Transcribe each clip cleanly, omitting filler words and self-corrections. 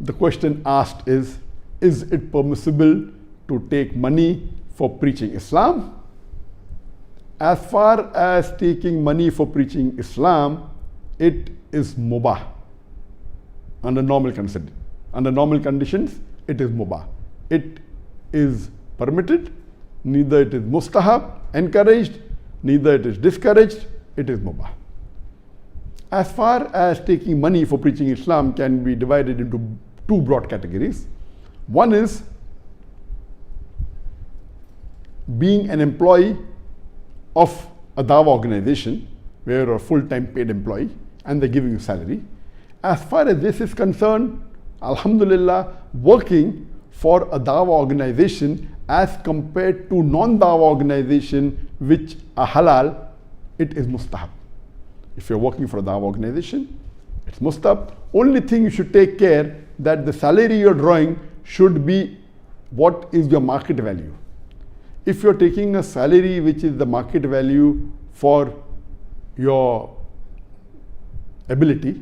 the question asked is it permissible to take money for preaching Islam? As far as taking money for preaching Islam, it is mubah. Under normal conditions, it is mubah. It is permitted, neither it is mustahab, encouraged, neither it is discouraged, it is mubah. As far as taking money for preaching Islam can be divided into two broad categories. One is being an employee of a dawah organization where you're a full-time paid employee and they're giving you salary. As far as this is concerned, alhamdulillah, working for a dawah organization as compared to non-dawah organization which are halal, it is mustahab. If you're working for a dawah organization, it's mustahab. Only thing you should take care that the salary you're drawing should be what is your market value. If you're taking a salary which is the market value for your ability,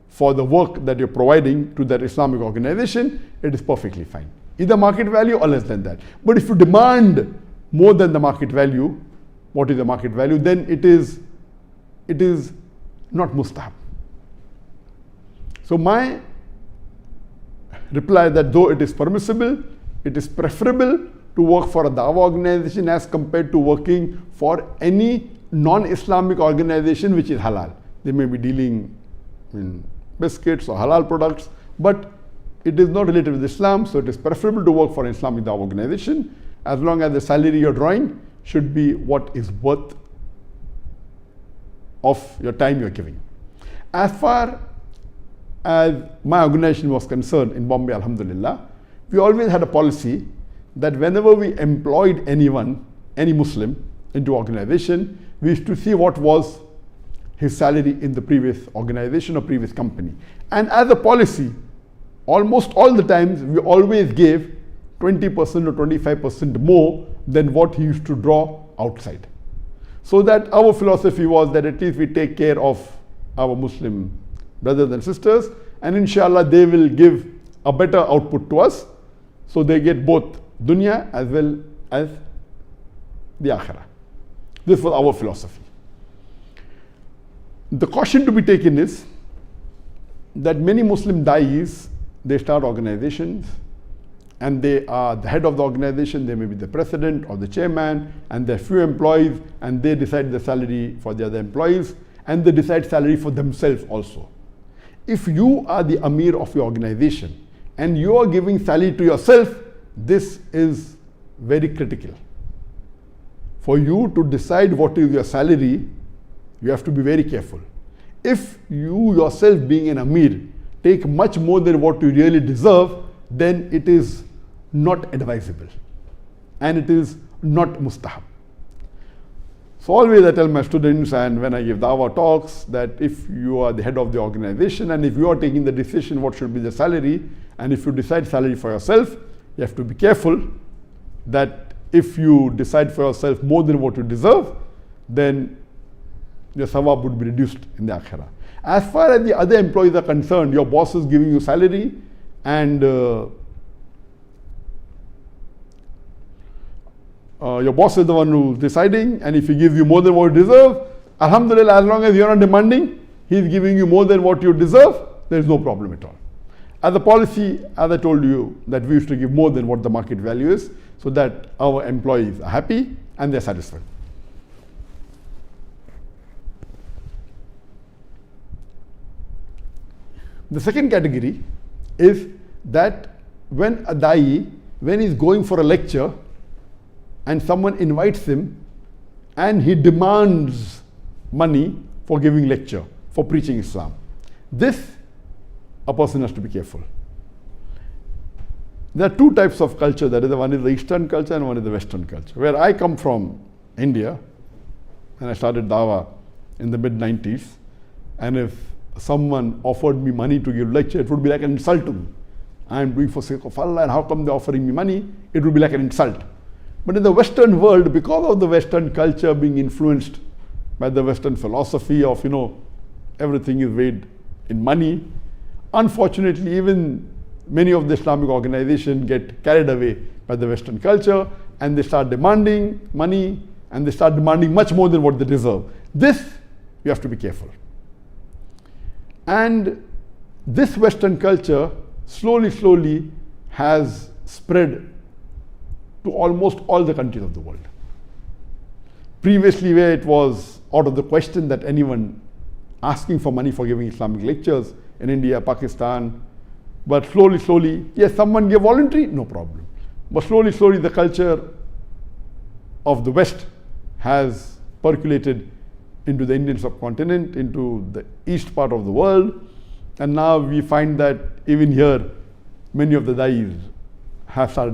for the work that you're providing to that Islamic organization, it is perfectly fine. Either market value or less than that. But if you demand more than the market value, what is the market value, then it is not mustahab. So my reply that though it is permissible, it is preferable to work for a dawah organization as compared to working for any non-Islamic organization which is halal. They may be dealing in biscuits or halal products, but it is not related with Islam, so it is preferable to work for an Islamic dawah organization as long as the salary you're drawing should be what is worth of your time you're giving. As far as my organization was concerned in Bombay, alhamdulillah, we always had a policy that whenever we employed anyone, any Muslim into organization, we used to see what was his salary in the previous organization or previous company. And as a policy, almost all the times we always gave 20% or 25% more than what he used to draw outside. So that our philosophy was that at least we take care of our Muslim brothers and sisters, and inshallah they will give a better output to us, so they get both dunya as well as the akhirah. This was our philosophy. The caution to be taken is that many Muslim da'is, they start organizations and they are the head of the organization, they may be the president or the chairman, and there are few employees, and they decide the salary for the other employees, and they decide salary for themselves also. If you are the Amir of your organization and you are giving salary to yourself, this is very critical. For you to decide what is your salary, you have to be very careful. If you yourself, being an Amir, take much more than what you really deserve, then it is not advisable and it is not mustahab. So always I tell my students, and when I give dawah talks, that if you are the head of the organization and if you are taking the decision what should be the salary, and if you decide salary for yourself, you have to be careful that if you decide for yourself more than what you deserve, then your sawab would be reduced in the akhirah. As far as the other employees are concerned, your boss is giving you salary and your boss is the one who's deciding, and if he gives you more than what you deserve, alhamdulillah, as long as you're not demanding, he's giving you more than what you deserve, there is no problem at all. As a policy, as I told you, that we used to give more than what the market value is, so that our employees are happy and they're satisfied. The second category is that when a da'i, when he's going for a lecture and someone invites him and he demands money for giving lecture, for preaching Islam, this a person has to be careful. There are two types of culture. That is, one is the Eastern culture and one is the Western culture. Where I come from, India, and I started dawah in the mid-90s, and if someone offered me money to give lecture, it would be like an insult to me. I am doing for sake of Allah, and how come they're offering me money? It would be like an insult. But in the Western world, because of the Western culture being influenced by the Western philosophy of, everything is weighed in money, unfortunately, even many of the Islamic organizations get carried away by the Western culture, and they start demanding money, and they start demanding much more than what they deserve. This, you have to be careful. And this Western culture slowly has spread to almost all the countries of the world. Previously, where it was out of the question that anyone asking for money for giving Islamic lectures in India, Pakistan, but slowly, yes, someone gave voluntary, no problem. But slowly, the culture of the West has percolated into the Indian subcontinent, into the east part of the world, and now we find that even here, many of the da'is have started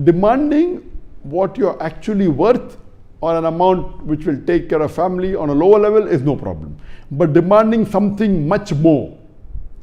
demanding what you're actually worth, or an amount which will take care of family on a lower level is no problem. But demanding something much more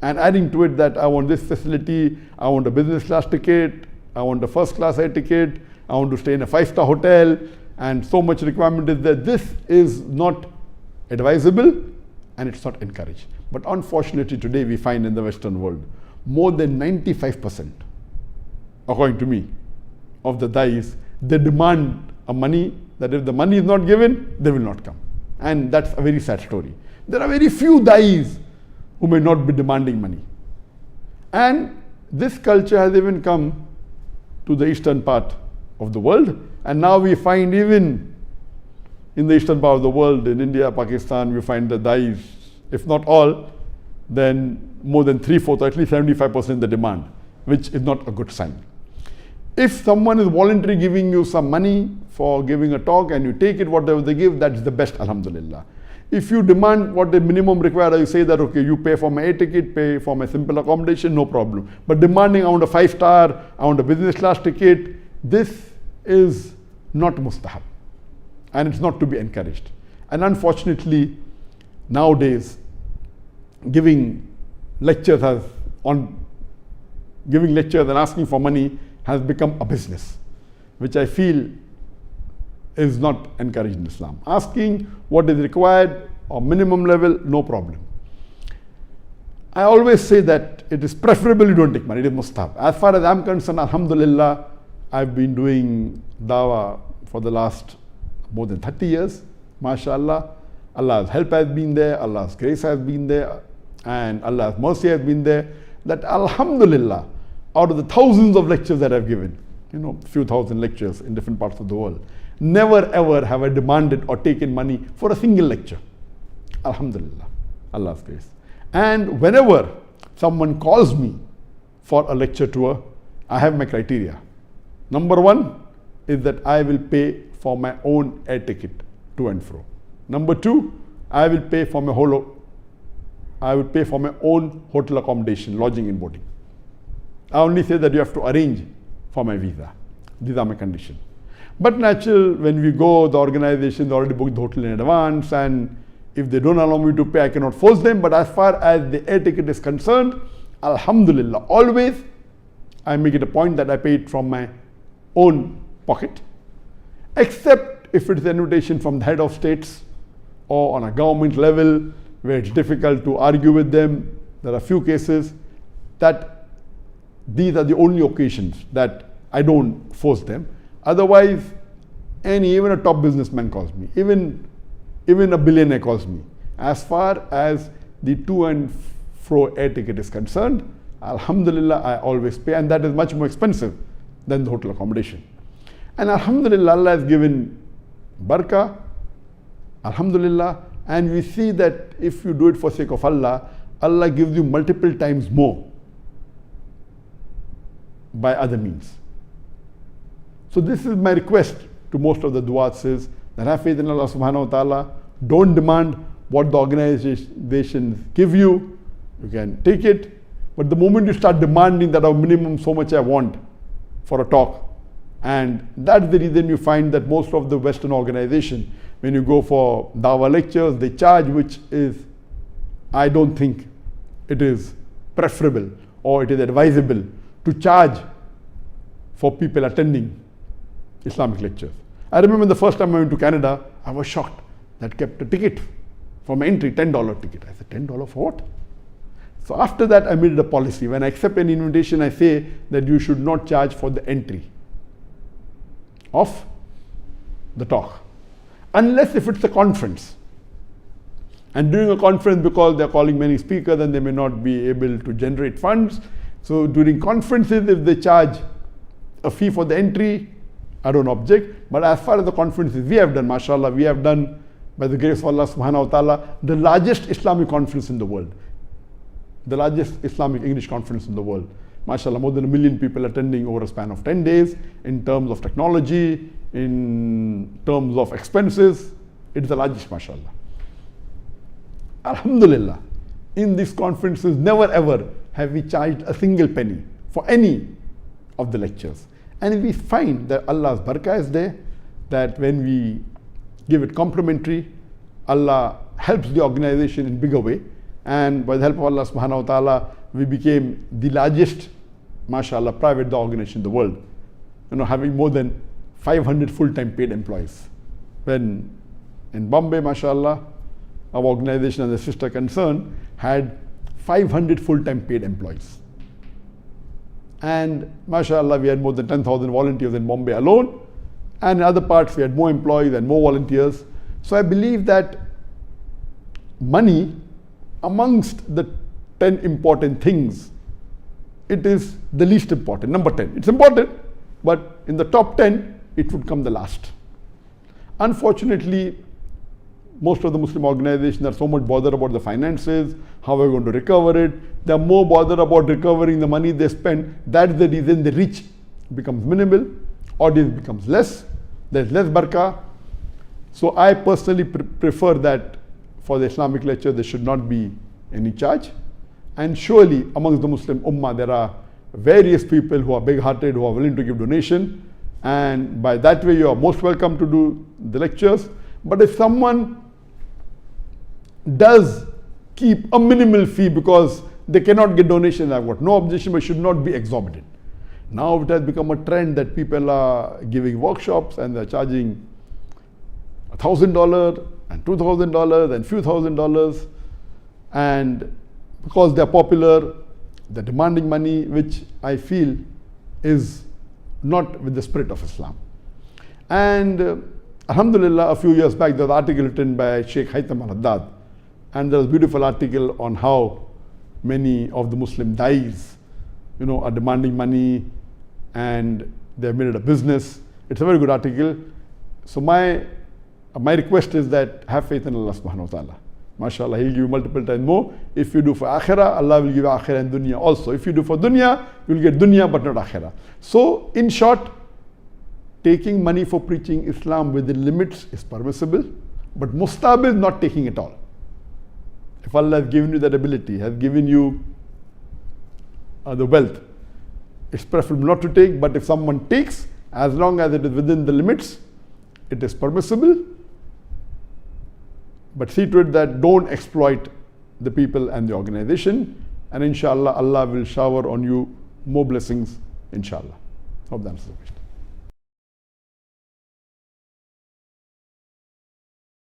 and adding to it that I want this facility, I want a business class ticket, I want a first class air ticket, I want to stay in a 5-star hotel, and so much requirement is that this is not advisable and it's not encouraged. But unfortunately today we find in the Western world, more than 95%, according to me, of the da'is, they demand a money that if the money is not given, they will not come. And that's a very sad story. There are very few da'is who may not be demanding money. And this culture has even come to the eastern part of the world. And now we find even in the eastern part of the world, in India, Pakistan, we find the da'is, if not all, then more than 3/4, or at least 75% the demand, which is not a good sign. If someone is voluntarily giving you some money for giving a talk and you take it, whatever they give, that's the best, alhamdulillah. If you demand what the minimum required, you say that, okay, you pay for my air ticket, pay for my simple accommodation, no problem. But demanding, I want a 5-star, I want a business class ticket, this is not mustahab. And it's not to be encouraged. And unfortunately, nowadays, giving lectures and asking for money has become a business, which I feel is not encouraged in Islam. Asking what is required or minimum level, no problem. I always say that it is preferable you don't take money, it is mustahab. As far as I'm concerned, alhamdulillah, I've been doing dawah for the last more than 30 years, mashallah. Allah's help has been there, Allah's grace has been there, and Allah's mercy has been there, that alhamdulillah, out of the thousands of lectures that I've given, a few thousand lectures in different parts of the world, never ever have I demanded or taken money for a single lecture. Alhamdulillah, Allah's grace. And whenever someone calls me for a lecture tour, I have my criteria. Number one is that I will pay for my own air ticket to and fro. Number two, I will pay for my own hotel accommodation, lodging and boarding. I only say that you have to arrange for my visa. These are my conditions. But natural, when we go, the organization already booked the hotel in advance, and if they don't allow me to pay, I cannot force them. But as far as the air ticket is concerned, alhamdulillah, always I make it a point that I pay it from my own pocket, except if it is an invitation from the head of states or on a government level where it's difficult to argue with them. There are few cases that these are the only occasions that I don't force them. Otherwise, even a top businessman calls me, even a billionaire calls me. As far as the to and fro air ticket is concerned, alhamdulillah, I always pay, and that is much more expensive than the hotel accommodation. And alhamdulillah, Allah has given barakah, alhamdulillah, and we see that if you do it for sake of Allah, Allah gives you multiple times more by other means. So this is my request to most of the du'ats is that have faith in Allah subhanahu wa ta'ala, don't demand what the organizations give you, you can take it, but the moment you start demanding that our minimum so much I want for a talk, and that's the reason you find that most of the Western organizations, when you go for dawah lectures, they charge, which is, I don't think it is preferable or it is advisable to charge for people attending Islamic lectures. I remember the first time I went to Canada, I was shocked that kept a ticket for my entry, $10 ticket. I said, $10 for what? So after that, I made it a policy. When I accept an invitation, I say that you should not charge for the entry of the talk, unless if it's a conference. And during a conference, because they're calling many speakers and they may not be able to generate funds, so during conferences, if they charge a fee for the entry, I don't object. But as far as the conferences we have done, mashallah, we have done, by the grace of Allah subhanahu wa ta'ala, the largest Islamic conference in the world. The largest Islamic English conference in the world. MashaAllah, more than 1 million people attending over a span of 10 days. In terms of technology, in terms of expenses, it's the largest, MashaAllah. Alhamdulillah, in these conferences, never ever have we charged a single penny for any of the lectures. And we find that Allah's barakah is there, that when we give it complimentary, Allah helps the organization in bigger way. And by the help of Allah subhanahu wa ta'ala, we became the largest, mashallah, private organization in the world. Having more than 500 full-time paid employees. When in Bombay, mashallah, our organization and the sister concern had 500 full-time paid employees. And mashallah, we had more than 10,000 volunteers in Bombay alone. And in other parts, we had more employees and more volunteers. So I believe that money, amongst the 10 important things, it is the least important, number 10. It's important, but in the top 10, it would come the last. Unfortunately, most of the Muslim organizations are so much bothered about the finances, how we're going to recover it. They're more bothered about recovering the money they spend. That's the reason the reach becomes minimal, audience becomes less, there's less barakah. So I personally prefer that for the Islamic lecture, there should not be any charge. And surely amongst the Muslim Ummah, there are various people who are big-hearted, who are willing to give donation. And by that way, you are most welcome to do the lectures. But if someone does keep a minimal fee because they cannot get donations, I've got no objection, but it should not be exorbitant. Now it has become a trend that people are giving workshops and they're charging $1,000 and $2,000 and few $1,000s, and because they're popular, they're demanding money, which I feel is not with the spirit of Islam. And alhamdulillah, a few years back, there was an article written by Sheikh Haytham al-Haddad, and there was a beautiful article on how many of the Muslim dais, are demanding money and they've made it a business. It's a very good article. So my request is that have faith in Allah subhanahu wa ta'ala. MashaAllah, He'll give you multiple times more. If you do for akhirah, Allah will give you akhirah and dunya also. If you do for dunya, you'll get dunya but not akhirah. So in short, taking money for preaching Islam within limits is permissible, but mustahab is not taking it all. If Allah has given you that ability, has given you the wealth, it's preferable not to take. But if someone takes, as long as it is within the limits, it is permissible. But see to it that don't exploit the people and the organization, and inshallah Allah will shower on you more blessings, inshallah. Hope that answers the question.